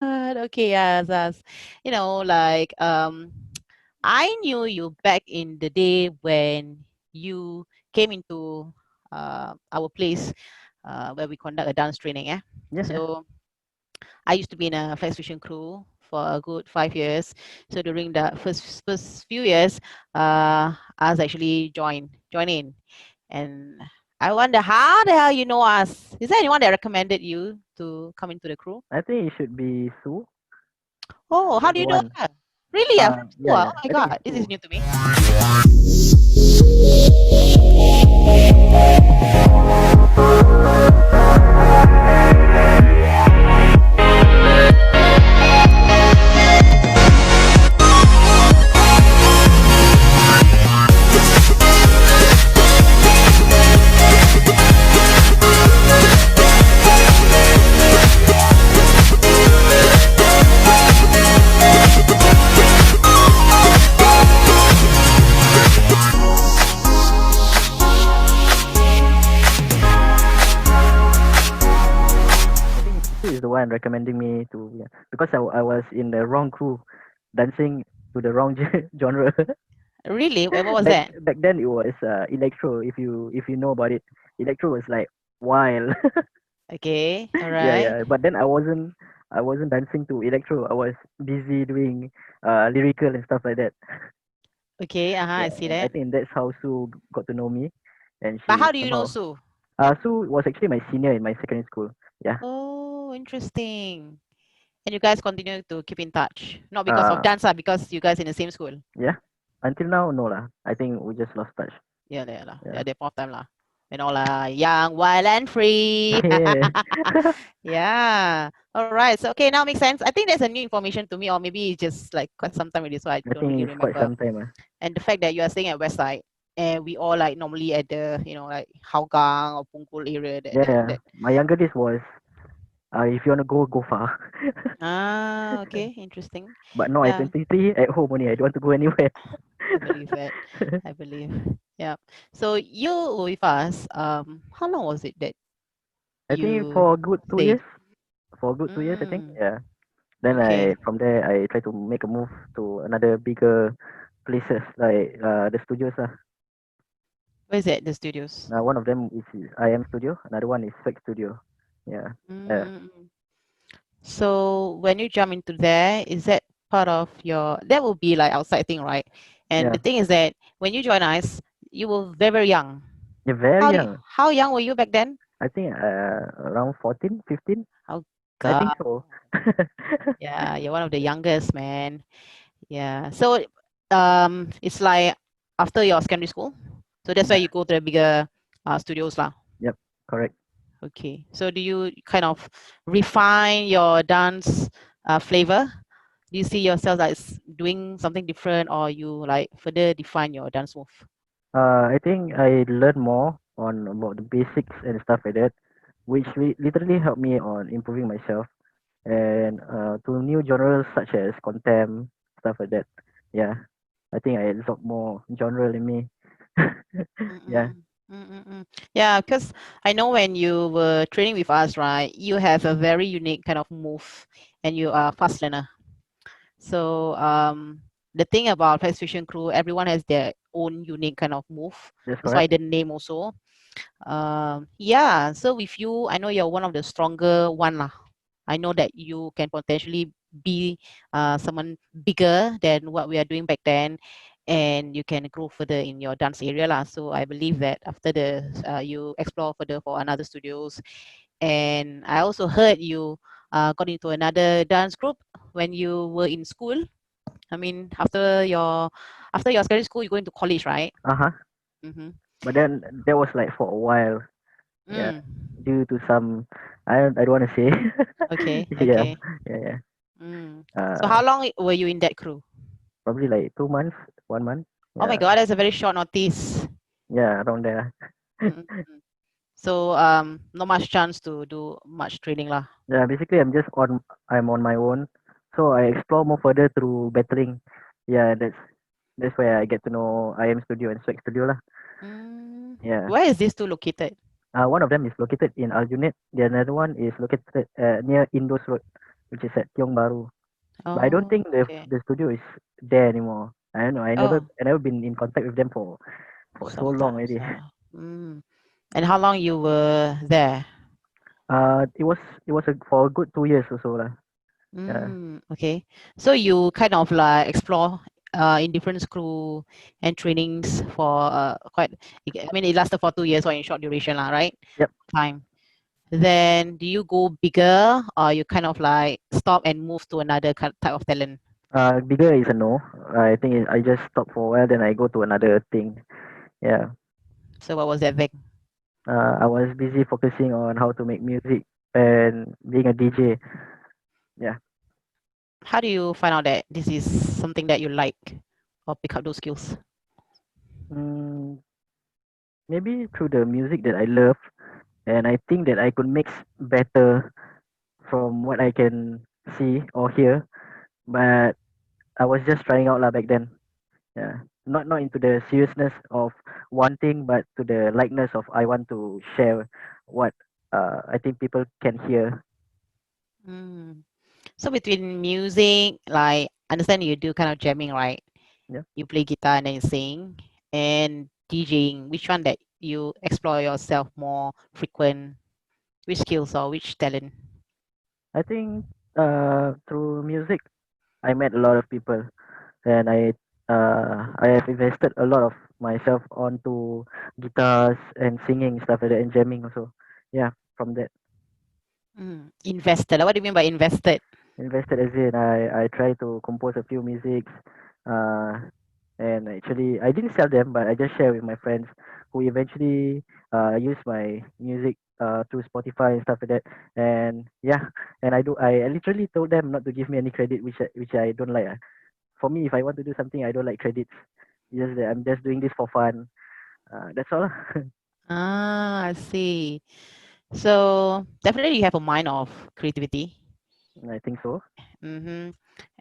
Okay, yeah, that's, like, I knew you back in the day when you came into our place where we conduct a dance training. Yeah. Yeah, yeah. So I used to be in a flex fusion crew for a good 5 years. So during the first few years, I was actually join in, and I wonder how the hell you know us. Is there anyone that recommended you to come into the crew? I think it should be Sue. Oh, how You're do the you know one. her? Really? From school? Yeah, Ah? yeah. Oh my I think God, it's this is Sue. new to me. I think Sue is the one recommending me to, yeah, because I was in the wrong crew, dancing to the wrong genre. Really? What was back that? back then it was electro. If you know about it, electro was like wild. Okay, all Yeah, right. yeah. But then I wasn't dancing to electro. I was busy doing lyrical and stuff like that. Okay, I Yeah, see and I that. think that's how Sue got to know me, and But she how do you know somehow. Sue? Sue was actually my senior in my secondary school. Yeah. Oh, interesting. And you guys continue to keep in touch, not because of Uh, dance, because you guys in the same school. yeah. Until now, no lah. I think we just lost touch. Yeah, yeah lah. Yeah. Yeah, that point of time lah. You know lah, young, wild and free. Yeah. Yeah. All right. So okay, now makes sense. I think there's a new information to me, or maybe it's just like quite some time already, so I I don't really think it's quite remember. some time. And the fact that you are staying at Westside, and we all like normally at the like Hougang or Punggol area. That Yeah, that yeah. that. My younger days was if you wanna go far. Ah, okay, interesting. But no, I Yeah, 23 at home only. I don't want to go anywhere. I believe that. I believe. Yeah. So you were with us. How long was it that I think you for a good two stayed? years. For a good 2 years, I think. Mm, Yeah. Then okay. from there I try to make a move to another bigger places like the studios lah. Where's it? The studios. One of them is I Am Studio. Another one is Fake Studio. Yeah. Uh, Mm. So when you jump into there, is that part of your? That will be like outside thing, right? And yeah. the thing is that when you join us, you were very very young. You're very young. How young were you back then? I think around 14, 15. Oh I God. think so. Yeah, you're one of the youngest, man. Yeah. So it's like after your secondary school. So that's why Yeah. you go to the bigger studios lah. Yep. Correct. Okay. So do you kind of refine your dance flavor? Do you see yourself like doing something different, or you like further define your dance move? I think I learned more on about the basics and stuff like that, which literally helped me on improving myself and to new genres such as contem, stuff like that. Yeah, I think I absorb more genre in me. Yeah, Mm-mm. Mm-mm. Yeah, because I know when you were training with us, right, you have a very unique kind of move, and you are a fast learner. So the thing about Flex Fusion Crew, everyone has their own unique kind of move. that's That's why correct. the name also. Yeah. So with you, I know you're one of the stronger one lah. I know that you can potentially be someone bigger than what we are doing back then, and you can grow further in your dance area lah. So I believe that after the you explore further for another studios, and I also heard you got into another dance group when you were in school. I mean, after your secondary school, you go into college, right? Uh-huh. Mm-hmm. But then that was like for a while. Yeah, Mm. due to some I don't want to say. Okay. Yeah, Okay. yeah, yeah. Mm. So Uh, how long were you in that crew? Probably like 2 months, 1 month. Oh my Yeah, God, that's a very short notice. yeah, around there. Mm-mm. So not much chance to do much training lah. Yeah, basically I'm on my own, so I explore more further through battling. Yeah, that's where I get to know IM Studio and Swag Studio lah. Mm. Yeah. Where is this two located? One of them is located in Aljunied. The another one is located near Indus Road. which is at Tiong Bahru. But I don't Oh, think okay. the studio is there anymore. I don't know. Oh, I never been in contact with them for so long sometimes. already. Mm. And how long you were there? It was for a good 2 years or so lah. Yeah. Okay. So you kind of like explore in different school and trainings for quite, I mean, it lasted for 2 years or in short duration, lah, right? Yep. Time. Then do you go bigger or you kind of like stop and move to another type of talent? Bigger is a no. I think I just stop for a while, then I go to another thing. Yeah. So what was that thing? I was busy focusing on how to make music and being a DJ. Yeah. How do you find out that this is something that you like or pick up those skills? Mm, maybe through the music that I love, and I think that I could mix better from what I can see or hear. But I was just trying out lah back then. Yeah. Not into the seriousness of one thing, but to the likeness of I want to share what I think people can hear. Mm. So between music, like understand you do kind of jamming, right? Yeah. You play guitar and then you sing, and DJing. Which one that you explore yourself more frequent? Which skills or which talent? I think through music I met a lot of people, and I have invested a lot of myself onto guitars and singing stuff like that and jamming also. Yeah, from that Invested. What do you mean by invested? invested as in I try to compose a few musics, uh, and actually I didn't sell them, but I just share with my friends who eventually use my music through Spotify and stuff like that. And yeah, and I literally told them not to give me any credit, which I don't like. For me, if I want to do something, I don't like credits. It's just that I'm just doing this for fun. That's all. Ah, I see. So definitely you have a mind of creativity. I think so. Mm-hmm.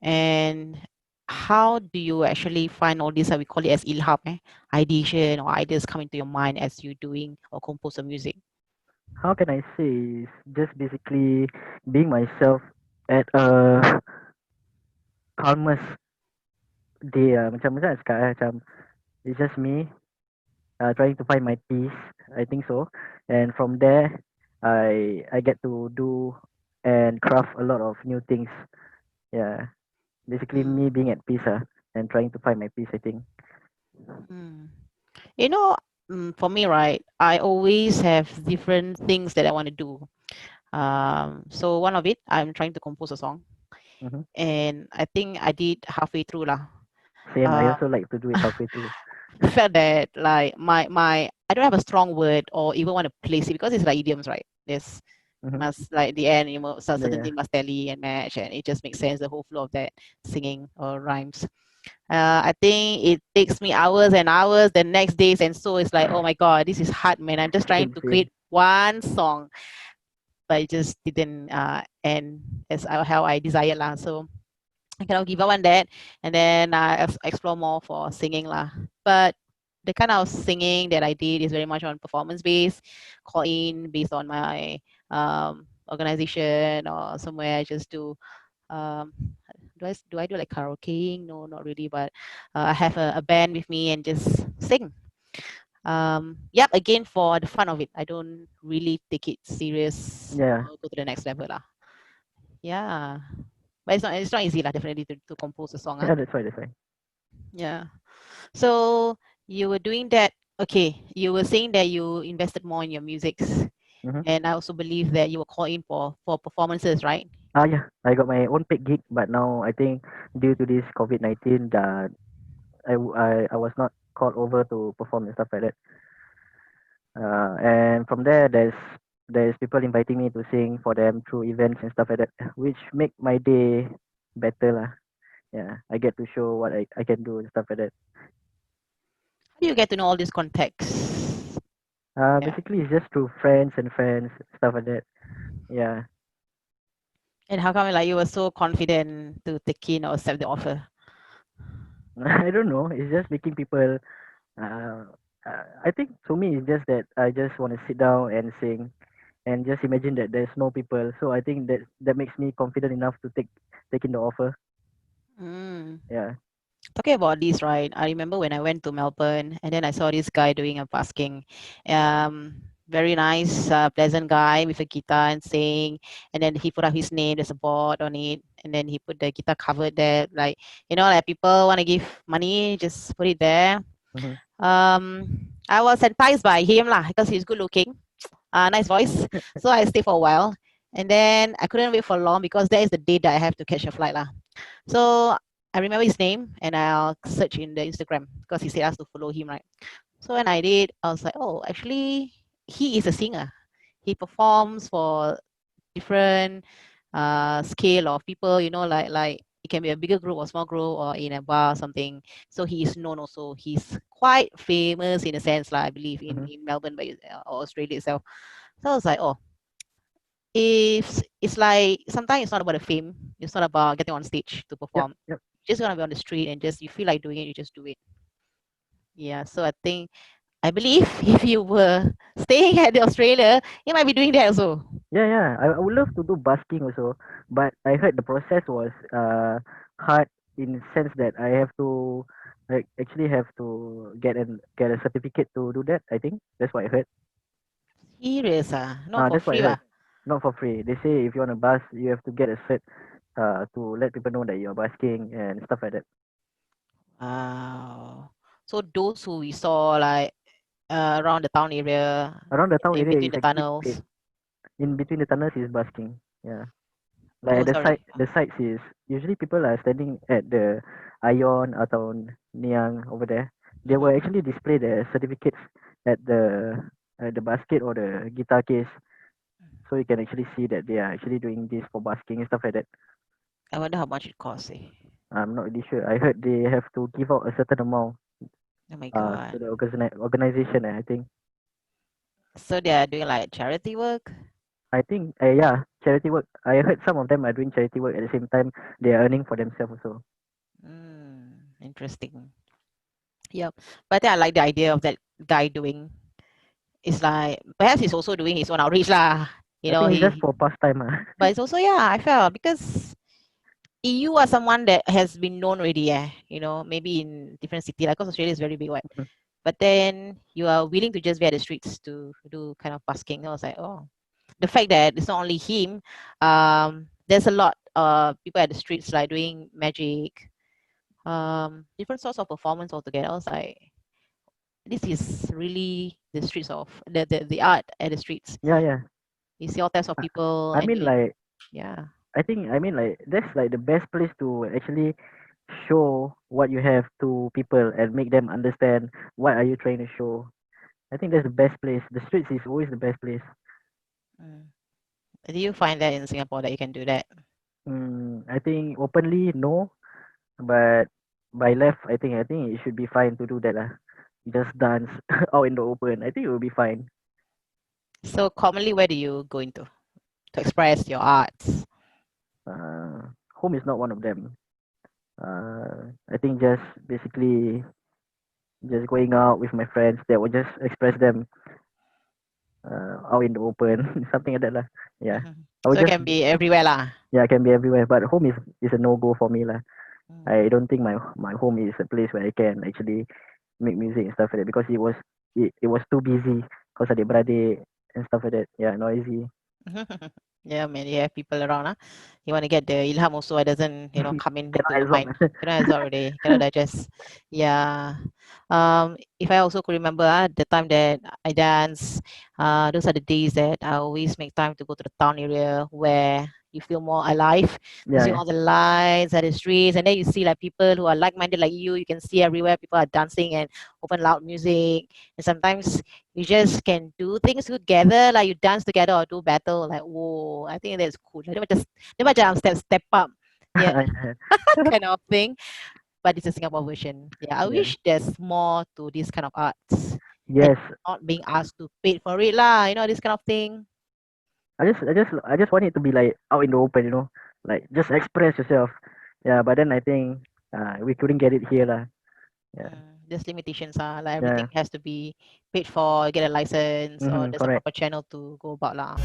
And how do you actually find all this? We call it as ilham, ideation or ideas coming to your mind as you doing or compose the music. How can I say? It's just basically being myself at a calmest day. Macam sekarang macam it's just me trying to find my peace. I think so. And from there, I get to do and craft a lot of new things. Yeah, basically Mm, me being at peace and trying to find my peace. I think. mm. You know, for me, right, I always have different things that I want to do. So one of it, I'm trying to compose a song, Hmm. and I think I did halfway through lah. Same. I Uh, also like to do it halfway through. felt that like my I don't have a strong word or even want to place it because it's like idioms, right? There's Hmm. must like the end, you know, so Yeah, certain yeah. thing must tally and match, and it just makes sense the whole flow of that singing or rhymes. I think it takes me hours and hours the next days, and so it's like, oh my god, this is hard, man. I'm just trying Same, to same. create one song, but it just didn't end as how I desired lah. So I kind of give up on that, and then I explore more for singing lah. But the kind of singing that I did is very much on performance based, call in based on my organization or somewhere. I just do um, do I do like karaoke? No, not really, but I have a band with me and just sing. Yep, again for the fun of it. I don't really take it serious Yeah, or go to the next level lah. Yeah, but it's not easy lah. Definitely to compose a song. yeah. That's why. That's why. Yeah. So you were doing that. Okay, you were saying that you invested more in your musics, Mm-hmm. and I also believe that you were called in for performances, right? Yeah. I got my own paid gig, but now I think due to this COVID-19, that I was not called over to perform and stuff like that. And from there, there's people inviting me to sing for them through events and stuff like that, which make my day better lah. Yeah, I get to show what I can do and stuff like that. How do you get to know all these contacts? Yeah. Basically, it's just through friends, stuff like that. Yeah. And how come like you were so confident to take in or accept the offer? I don't know. It's just making people. Uh, I think to me, it's just that I just want to sit down and sing, and just imagine that there's no people. So I think that makes me confident enough to take in the offer. Mm. Yeah. Talking about this, right? I remember when I went to Melbourne and then I saw this guy doing a busking. Very nice, pleasant guy with a guitar and sing. And then he put up his name. There's a board on it, and then he put the guitar cover there. Like like people want to give money, just put it there. Mm-hmm. I was enticed by him lah because he's good looking, nice voice. So I stayed for a while, and then I couldn't wait for long because that is the day that I have to catch a flight lah. So I remember his name and I'll search in the Instagram because he said us to follow him, right? So when I did, I was like, oh, actually, he is a singer. He performs for different scale of people, like it can be a bigger group or small group or in a bar or something. So he is known also. He's quite famous in a sense, like I believe Mm-hmm. in Melbourne, but or Australia itself. So I was like, oh, it's like sometimes it's not about the fame. It's not about getting on stage to Yep. perform. Yep. Just gonna be on the street and just you feel like doing it, you just do it. Yeah. So I believe if you were staying at the Australia, you might be doing that also. Yeah, yeah. I would love to do busking also, but I heard the process was hard in sense that I have to actually have to get a certificate to do that. I think that's what I heard. Serious, not for That's what I free, heard. lah. Not for free. They say if you want to bus, you have to get a cert to let people know that you're busking and stuff like that. Wow. So those who we saw like around the town area, Around the town in area between is the actually paid. tunnels, In between the tunnels is busking. Yeah. Like at those are the sites is usually people are standing at the Ion atau Niang over there. They will Mhm. actually display their certificates at the basket or the guitar case, so you can actually see that they are actually doing this for busking and stuff like that. I wonder how much it costs. I'm not really sure. I heard they have to give out a certain amount Oh my to god. the organization. I think. So they are doing like charity work. Yeah, charity work. I heard some of them are doing charity work at the same time. They are earning for themselves also. Interesting. Yep. But I think I like the idea of that guy doing. It's like perhaps he's also doing his own outreach lah. I think it's just He for pastime. but it's also, yeah, I felt because you are someone that has been known already, maybe in different city, like because Australia is very big, right? But then you are willing to just be at the streets to do kind of busking. I was like, oh, the fact that it's not only him, there's a lot people at the streets like doing magic, different sorts of performance altogether. I was like, this is really the streets of the art at the streets. Yeah, yeah. You see all types of I people I and mean you, like yeah. that's like the best place to actually show what you have to people and make them understand what are you trying to show. I think that's the best place. The streets is always the best place. Mm. Do you find that in Singapore that you can do that? I think openly no, but by left I think it should be fine to do that lah. Just dance out in the open. I think it will be fine. So commonly, where do you go into to express your arts? Home is not one of them. I think just basically just going out with my friends that will just express them out in the open, something like that lah. Yeah, Mhm. I would So it just can be everywhere lah. yeah, can be everywhere, but home is a no go for me lah. I Mm. don't think my home is a place where I can actually make music and stuff like that because it was too busy because adik beradik and stuff like that. Yeah, noisy. Yeah, man, you have people around. You want to get the ilham also. It doesn't, come into Cannot your absorb. mind. Cannot absorb already. Cannot digest. Yeah. If I also could remember the time that I dance, those are the days that I always make time to go to the town area where you feel more alive. You Yeah, see yeah, all the lights at the streets, and then you see like people who are like-minded like you. You can see everywhere people are dancing and open loud music. And sometimes you just can do things together, like you dance together or do battle. Like, whoa, I think that's cool. Dia macam step up, yeah, kind of thing. But it's a Singapore version. Yeah, I yeah. wish there's more to this kind of arts, and Yes, not being asked to pay for it lah. This kind of thing. I just want it to be like out in the open, like just express yourself. Yeah, but then I think we couldn't get it here lah. Yeah. there's limitations. Like Yeah. everything has to be paid for, get a license, or there's a Correct. proper channel to go about lah.